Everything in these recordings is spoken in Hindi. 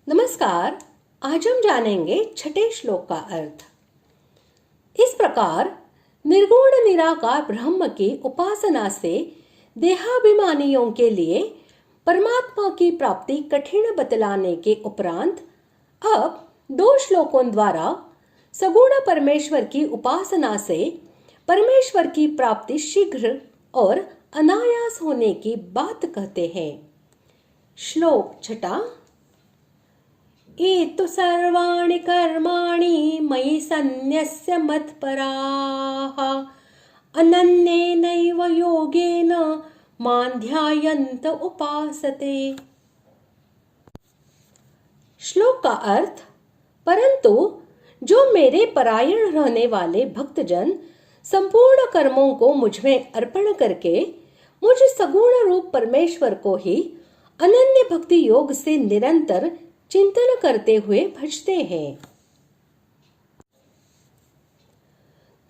नमस्कार। आज हम जानेंगे छठे श्लोक का अर्थ। इस प्रकार निर्गुण निराकार ब्रह्म की उपासना से देहाभिमानियों के लिए परमात्मा की प्राप्ति कठिन बतलाने के उपरांत अब 2 श्लोकों द्वारा सगुण परमेश्वर की उपासना से परमेश्वर की प्राप्ति शीघ्र और अनायास होने की बात कहते हैं। श्लोक छठा। एतु सर्वाणि कर्माणि मयि सन्न्यस्य मत्पराः अनन्येनैव योगेन मां ध्यायन्त उपासते। श्लोक का अर्थ, परंतु जो मेरे परायण रहने वाले भक्तजन संपूर्ण कर्मों को मुझ में अर्पण करके मुझ सगुण रूप परमेश्वर को ही अनन्य भक्ति योग से निरंतर चिंतन करते हुए भजते हैं।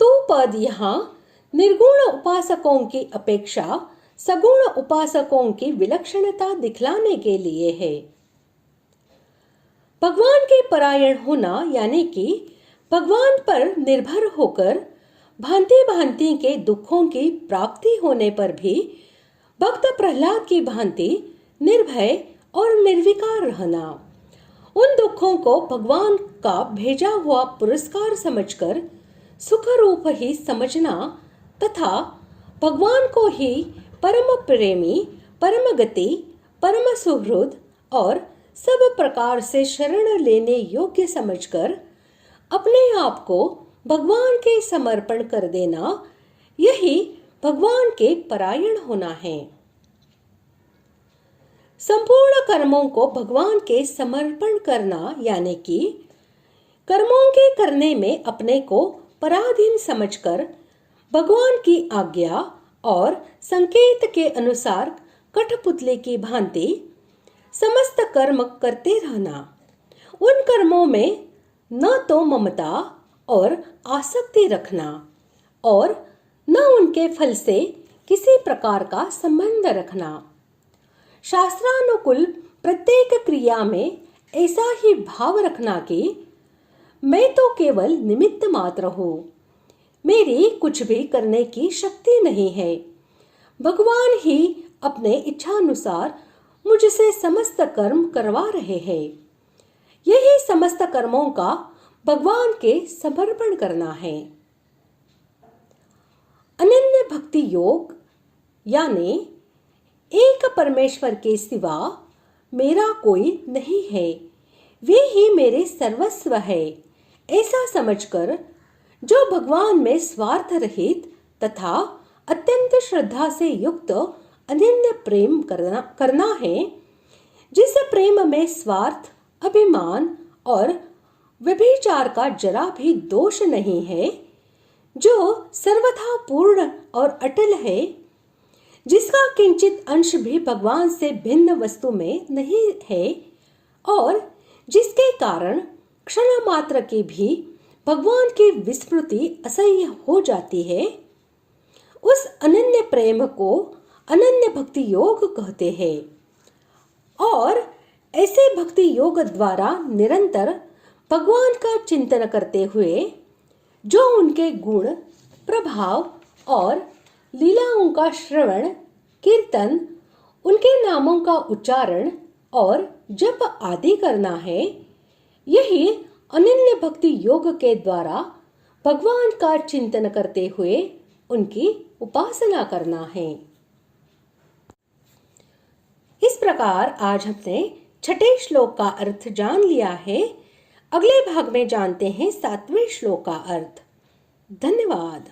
तो पद यहाँ निर्गुण उपासकों की अपेक्षा सगुण उपासकों की विलक्षणता दिखलाने के लिए है। भगवान के परायण होना यानी कि भगवान पर निर्भर होकर भांति भांति के दुखों की प्राप्ति होने पर भी भक्त प्रहलाद की भांति निर्भय और निर्विकार रहना, उन दुखों को भगवान का भेजा हुआ पुरस्कार समझकर सुख रूप ही समझना तथा भगवान को ही परम प्रेमी, परम गति, परम सुहृद और सब प्रकार से शरण लेने योग्य समझकर अपने आप को भगवान के समर्पण कर देना, यही भगवान के परायण होना है। संपूर्ण कर्मों को भगवान के समर्पण करना यानी कि कर्मों के करने में अपने को पराधीन समझकर भगवान की आज्ञा और संकेत के अनुसार कठपुतली की भांति समस्त कर्म करते रहना, उन कर्मों में न तो ममता और आसक्ति रखना और न उनके फल से किसी प्रकार का संबंध रखना। शास्त्रानुकूल प्रत्येक क्रिया में ऐसा ही भाव रखना कि मैं तो केवल निमित्त मात्र हूँ, मेरी कुछ भी करने की शक्ति नहीं है, भगवान ही अपने इच्छानुसार मुझसे समस्त कर्म करवा रहे हैं। यही समस्त कर्मों का भगवान के समर्पण करना है। अनन्य भक्ति योग यानी एक परमेश्वर के सिवा मेरा कोई नहीं है, वे ही मेरे सर्वस्व है, ऐसा समझकर जो भगवान में स्वार्थ रहित तथा अत्यंत श्रद्धा से युक्त अनन्य प्रेम करना है, जिस प्रेम में स्वार्थ, अभिमान और व्यभिचार का जरा भी दोष नहीं है, जो सर्वथा पूर्ण और अटल है, जिसका किंचित अंश भी भगवान से भिन्न वस्तु में नहीं है और जिसके कारण क्षण मात्र की भी भगवान की विस्मृति असह्य हो जाती है, उस अनन्य प्रेम को अनन्य भक्ति योग कहते हैं। और ऐसे भक्ति योग द्वारा निरंतर भगवान का चिंतन करते हुए जो उनके गुण, प्रभाव और लीलाओं का श्रवण, कीर्तन, उनके नामों का उच्चारण और जप आदि करना है, यही अनन्य भक्ति योग के द्वारा भगवान का चिंतन करते हुए उनकी उपासना करना है। इस प्रकार आज हमने छठे श्लोक का अर्थ जान लिया है। अगले भाग में जानते हैं 7वें श्लोक का अर्थ। धन्यवाद।